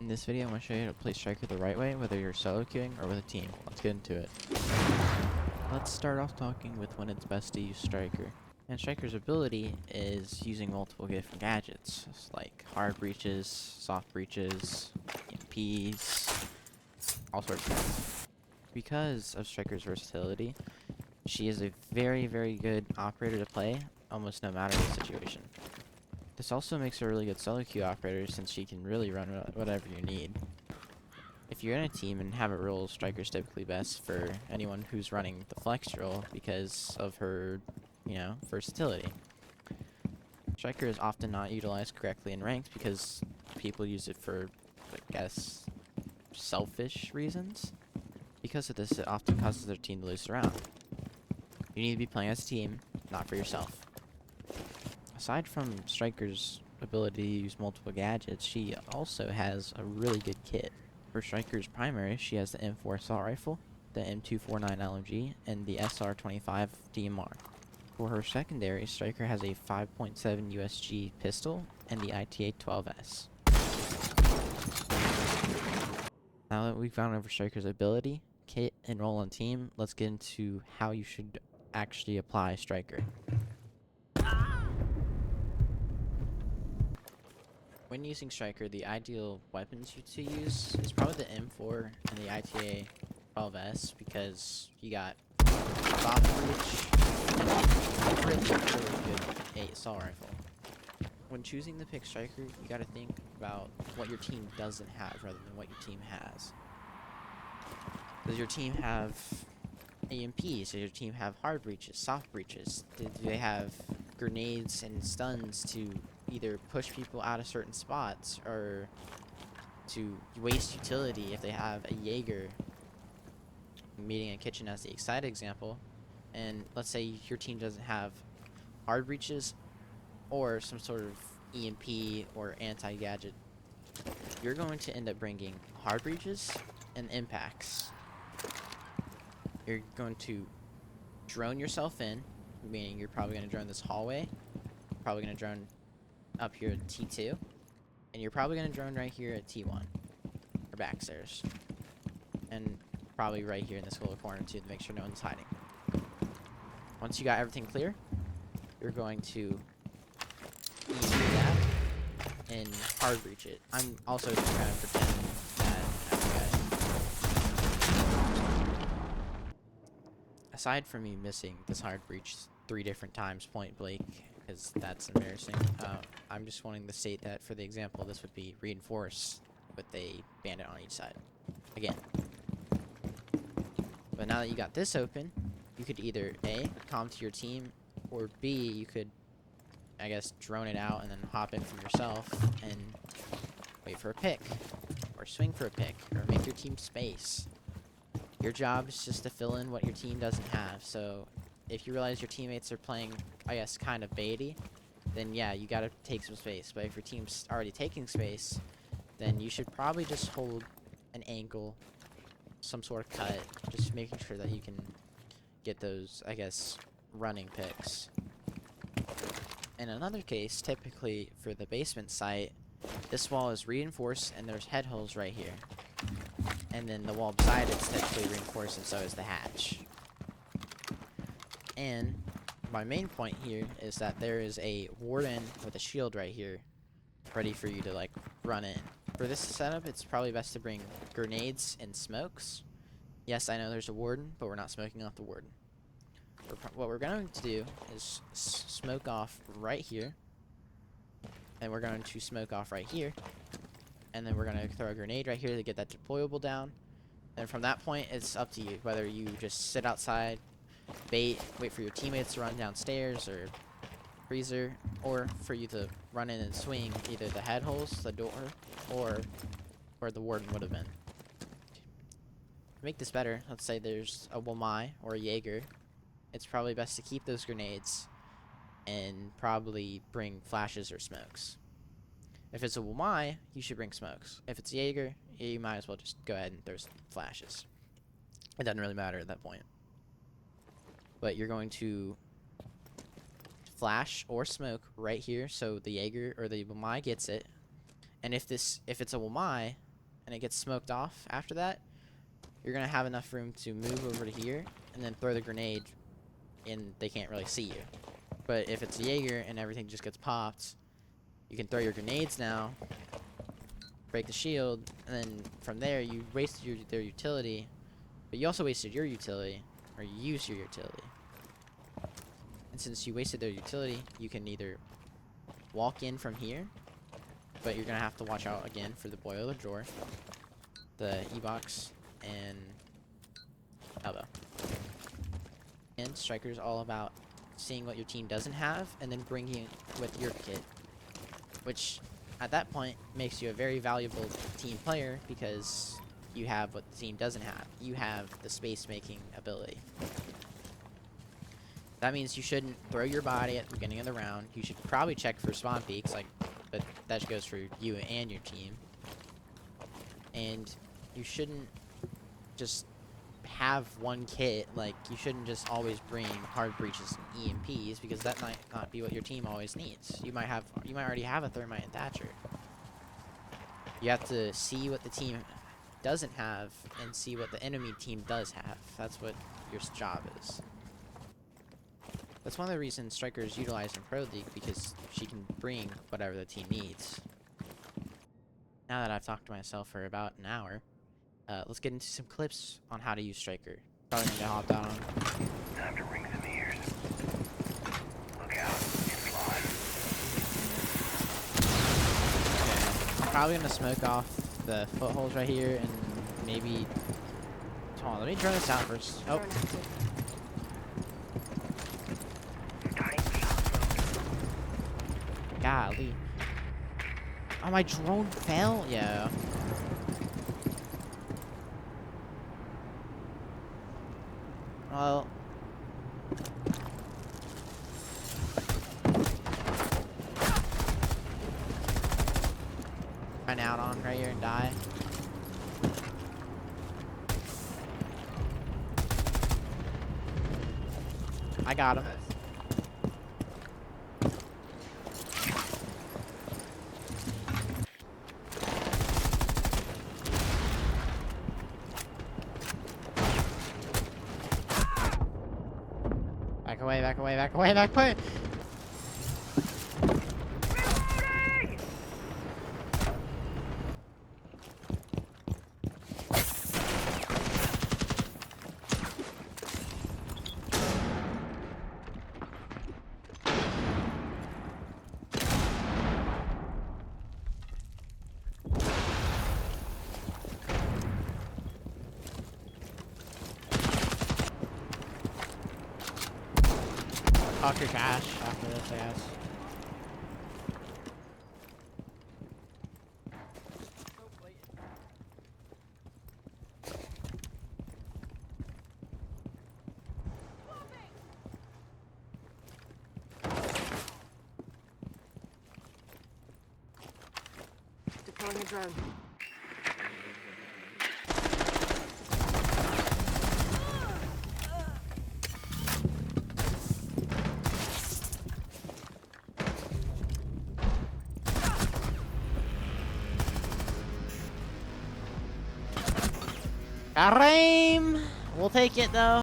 In this video, I'm going to show you how to play Striker the right way, whether you're solo queuing or with a team. Let's get into it. Let's start off talking with when it's best to use Striker. And Striker's ability is using multiple different gadgets, like hard breaches, soft breaches, EMPs, all sorts of things. Because of Striker's versatility, she is a very, very good operator to play, almost no matter the situation. This also makes her a really good solo queue operator since she can really run whatever you need. If you're in a team and have it roll, Striker's typically best for anyone who's running the flex role because of her, versatility. Striker is often not utilized correctly in ranked because people use it for, I guess, selfish reasons. Because of this, it often causes their team to lose the round. You need to be playing as a team, not for yourself. Aside from Striker's ability to use multiple gadgets, she also has a really good kit. For Striker's primary, she has the M4 assault rifle, the M249 LMG, and the SR25 DMR. For her secondary, Striker has a 5.7 USG pistol and the ITA-12S. Now that we've gone over Striker's ability, kit, and role on team, let's get into how you should actually apply Striker. When using Striker, the ideal weapons to use is probably the M4 and the ITA-12S because you got soft reach and really good assault rifle. When choosing the pick Striker, you gotta think about what your team doesn't have rather than what your team has. Does your team have EMPs? Does your team have hard breaches, soft breaches? Do they have grenades and stuns to either push people out of certain spots or to waste utility if they have a Jaeger? Meeting a kitchen as the excited example, and let's say your team doesn't have hard breaches or some sort of EMP or anti-gadget, you're going to end up bringing hard breaches and impacts. You're going to drone yourself in, meaning you're probably going to drone this hallway, probably going to drone up here at T2, and you're probably going to drone right here at T1, or backstairs, and probably right here in this little corner too to make sure no one's hiding. Once you got everything clear, you're going to use that and hard breach it. I'm also just trying to pretend that aside from me missing this hard breach 3 different times point blank, because that's embarrassing, I'm just wanting to state that for the example, this would be reinforced with a bandit on each side. Again. But now that you got this open, you could either A, calm to your team, or B, you could, I guess, drone it out and then hop in from yourself and wait for a pick, or swing for a pick, or make your team space. Your job is just to fill in what your team doesn't have. So if you realize your teammates are playing, I guess, kind of baity, then yeah, you gotta take some space. But if your team's already taking space, then you should probably just hold an angle, some sort of cut, just making sure that you can get those, I guess, running picks. In another case, typically for the basement site, this wall is reinforced and there's head holes right here. And then the wall beside it's typically reinforced and so is the hatch. And my main point here is that there is a warden with a shield right here ready for you to like run in. For this setup, it's probably best to bring grenades and smokes. Yes, I know there's a warden, but we're not smoking off the warden. What we're going to do is smoke off right here, and we're going to smoke off right here, and then we're going to throw a grenade right here to get that deployable down. And from that point, it's up to you whether you just sit outside, bait, wait for your teammates to run downstairs or freezer, or for you to run in and swing either the head holes, the door, or where the warden would have been. To make this better, let's say there's a Wamai or a Jaeger. It's probably best to keep those grenades and probably bring flashes or smokes. If it's a Wamai, you should bring smokes. If it's a Jaeger, you might as well just go ahead and throw some flashes. It doesn't really matter at that point. But you're going to flash or smoke right here so the Jaeger or the Wamai gets it. And if it's a Wamai, and it gets smoked off after that, you're gonna have enough room to move over to here and then throw the grenade, and they can't really see you. But if it's a Jaeger and everything just gets popped, you can throw your grenades now, break the shield, and then from there you wasted their utility, but you also wasted your utility, or you used your utility. And since you wasted their utility, you can either walk in from here, but you're gonna have to watch out again for the boiler drawer, the E-box, and elbow. And Striker's all about seeing what your team doesn't have and then bringing it with your kit, which at that point makes you a very valuable team player because you have what the team doesn't have. You have the space making ability. That means you shouldn't throw your body at the beginning of the round. You should probably check for spawn peaks, but that goes for you and your team. And you shouldn't just have one kit. Like, you shouldn't just always bring hard breaches and EMPs, because that might not be what your team always needs. You might already have a thermite and thatcher. You have to see what the team doesn't have and see what the enemy team does have. That's what your job is. That's one of the reasons Striker is utilized in Pro League, because she can bring whatever the team needs. Now that I've talked to myself for about an hour, let's get into some clips on how to use Striker. Probably need to hop down. Time to ring some ears. Look out, it's live. Okay, I'm probably gonna smoke off the footholds right here, and maybe... Hold on, let me turn this out first. Oh. Golly. Oh, my drone fell? Yeah. Well. Run out on right here and die. I got him. Back away, back away, back away, back away! Talk your cash after this, I guess. Deploying a drone. Got aim! We'll take it though.